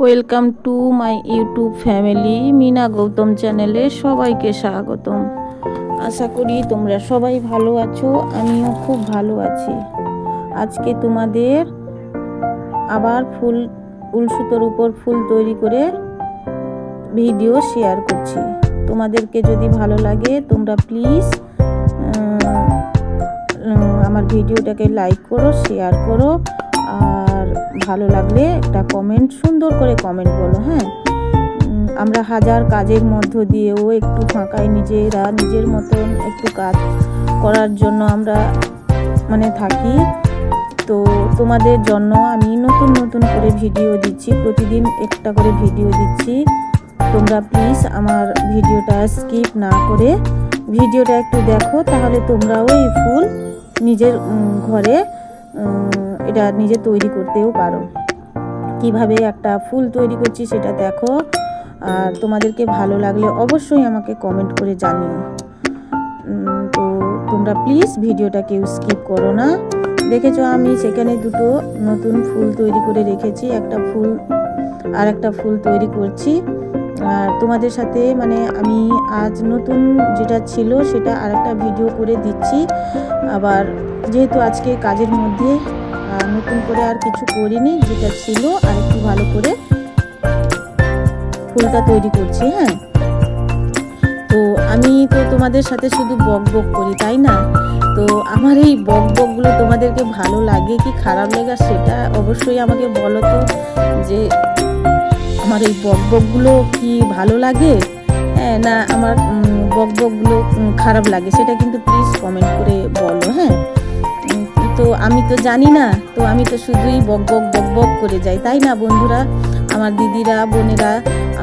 Welcome to my YouTube family Meena Gautam চ্যানেলে সবাইকে স্বাগতম। আশা করি তোমরা সবাই ভালো আছো, আমিও খুব ভালো আছি। আজকে তোমাদের আবার উল সুতোর উপর ফুল তৈরি করে ভিডিও শেয়ার করছি। তোমাদেরকে যদি ভালো লাগে তোমরা প্লিজ আমার ভিডিওটাকে লাইক করো, শেয়ার করো, আর ভালো লাগলে একটা কমেন্ট, সুন্দর করে কমেন্ট বলো। হ্যাঁ, আমরা হাজার কাজের মধ্য দিয়েও একটু ফাঁকায় নিজের মতন একটু কাজ করার জন্য আমরা থাকি। তো তোমাদের জন্য আমি নতুন করে ভিডিও দিচ্ছি, প্রতিদিন একটা করে ভিডিও দিচ্ছি। তোমরা প্লিজ আমার ভিডিওটা স্কিপ না করে ভিডিওটা একটু দেখো, তাহলে তোমরাও এই ফুল নিজের ঘরে এটা নিজে তৈরি করতেও পারো। কিভাবে একটা ফুল তৈরি করছি সেটা দেখো, আর তোমাদেরকে ভালো লাগলে অবশ্যই আমাকে কমেন্ট করে জানিও। তো তোমরা প্লিজ ভিডিওটা কেউ স্কিপ করো না। দেখেছো আমি সেখানে দুটো নতুন ফুল তৈরি করে রেখেছি, একটা ফুল আর একটা ফুল তৈরি করছি। আর তোমাদের সাথে আমি আজ নতুন যেটা ছিল সেটা আর একটা ভিডিও করে দিচ্ছি। আবার যেহেতু আজকে কাজের মধ্যে নতুন করে আর কিছু করিনি, যেটা ছিল আর একটু ভালো করে ফুলটা তৈরি করছি। হ্যাঁ, তো আমি তো তোমাদের সাথে শুধু বক করি, তাই না? তো আমার এই বকগুলো তোমাদেরকে ভালো লাগে কি খারাপ লাগে সেটা অবশ্যই আমাকে বলো তো, যে আমার এই বকগুলো কি ভালো লাগে না আমার বকগুলো খারাপ লাগে, সেটা কিন্তু প্লিজ কমেন্ট করে বলো। হ্যাঁ, তো আমি তো জানি না, তো আমি তো শুধুই বক করে যাই, তাই না বন্ধুরা? আমার দিদিরা, বোনেরা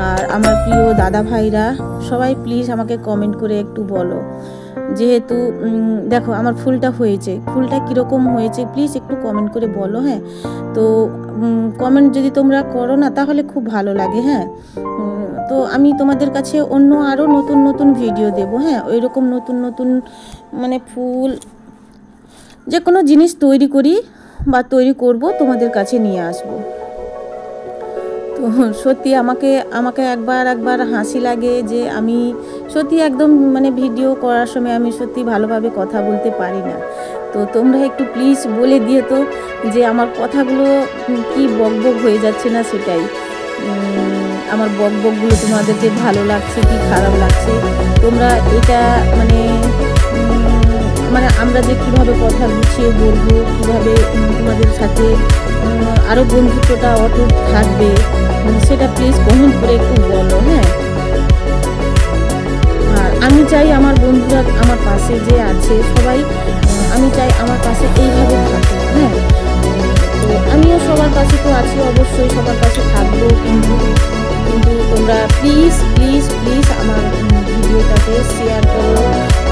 আর আমার প্রিয় দাদা ভাইরা সবাই প্লিজ আমাকে কমেন্ট করে একটু বলো। যেহেতু দেখো আমার ফুলটা হয়েছে, ফুলটা কীরকম হয়েছে প্লিজ একটু কমেন্ট করে বলো। হ্যাঁ, তো কমেন্ট যদি তোমরা করো না তাহলে খুব ভালো লাগে। হ্যাঁ, তো আমি তোমাদের কাছে অন্য আরও নতুন ভিডিও দেবো। হ্যাঁ, ওইরকম নতুন ফুল যে কোনো জিনিস তৈরি করি বা তৈরি করব তোমাদের কাছে নিয়ে আসব। তো সত্যি আমাকে একবার হাসি লাগে যে আমি সত্যি একদম ভিডিও করার সময় আমি সত্যি ভালোভাবে কথা বলতে পারি না। তো তোমরা একটু প্লিজ বলে দিও তো যে আমার কথাগুলো কি বক হয়ে যাচ্ছে না, সেটাই আমার বকগুলো তোমাদেরকে ভালো লাগছে কি খারাপ লাগছে। তোমরা এটা আমরা যে কীভাবে কথা গুছিয়ে বলবো, কীভাবে তোমাদের সাথে আরও বন্ধুত্বটা অটুট থাকবে, সেটা প্লিজ কমেন্ট করে একটু বলো। হ্যাঁ, আর আমি চাই আমার বন্ধুরা আমার পাশে যে আছে সবাই, আমি চাই আমার পাশে এইভাবে থাকুক। হ্যাঁ, তো আমিও সবার পাশে তো আছি, অবশ্যই সবার পাশে থাকবো, কিন্তু তোমরা প্লিজ আমার ভিডিওটাকে শেয়ার করো,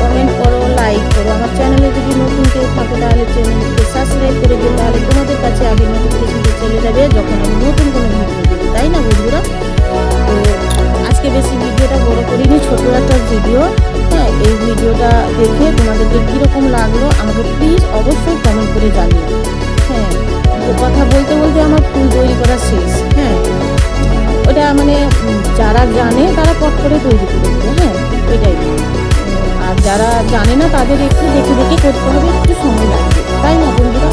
কমেন্ট করো, লাইক করো। আমার চ্যানেলে যদি নতুন কেউ থাকো তাহলে চ্যানেলটিকে সাবস্ক্রাইব করে দিও, তাহলে তোমাদের কাছে আগে নোটিফিকেশনটা চলে যাবে যখন আমি নতুন কোনো ভিডিও দেবো, তাই না বন্ধুরা? তো আজকে বেশি ভিডিওটা বড় করিনি, ছোট একটা ভিডিও। হ্যাঁ, এই ভিডিওটা দেখে তোমাদেরকে কীরকম লাগলো আমাকে প্লিজ অবশ্যই কমেন্ট করে জানিও। হ্যাঁ, তো কথা বলতে আমার ফুল তৈরি করা শেষ। হ্যাঁ, ওটা যারা জানে তারা পট করে তৈরি করে দেবে। হ্যাঁ, ওইটাই। আর যারা জানে না তাদের একটু দেখে করতে হবে, একটু সময় লাগবে, তাই না বন্ধুরা?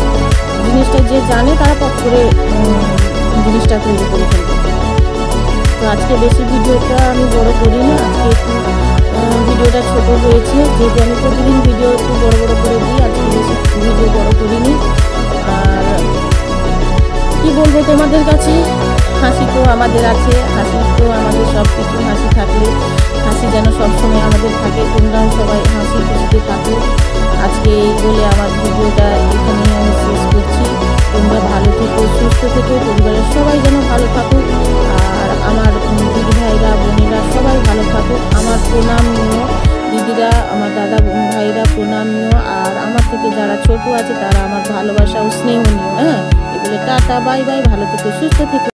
জিনিসটা যে জানে তারা পট করে জিনিসটা তৈরি করে ফেলবে। তো আজকে বেশি ভিডিওটা আমি বড় করিনি, আজকে একটু ভিডিওটা ছোট হয়েছে, যেহেতু আমি প্রতিদিন ভিডিও একটু বড় করে দিই, আজকে বেশি ভিডিও বড় করিনি। আর কি বলবো তোমাদের কাছে, হাসি তো আমাদের আছে, হাসি তো আমাদের সব কিছু, হাসি থাকলে হাসি যেন সবসময় আমাদের থাকে, তোমরাও সবাই হাসি খুশিতে থাকো। আজকে এই বলে আমার ভিডিওটা এখানেই আমি শেষ করছি। তোমরা ভালো থেকো, সুস্থ থেকো, পরিবারের সবাই যেন ভালো থাকুক, আর আমার দিদি ভাইরা, বোনেরা সবাই ভালো থাকুক। আমার প্রণাম নিও, দিদিরা, আমার দাদা ভাইরা প্রণাম নিও, আর আমার থেকে যারা ছোট আছে তারা আমার ভালোবাসা ও স্নেহ নিও। হ্যাঁ, এগুলো টাটা, বাই বাই, ভালো থেকো, সুস্থ থেকো।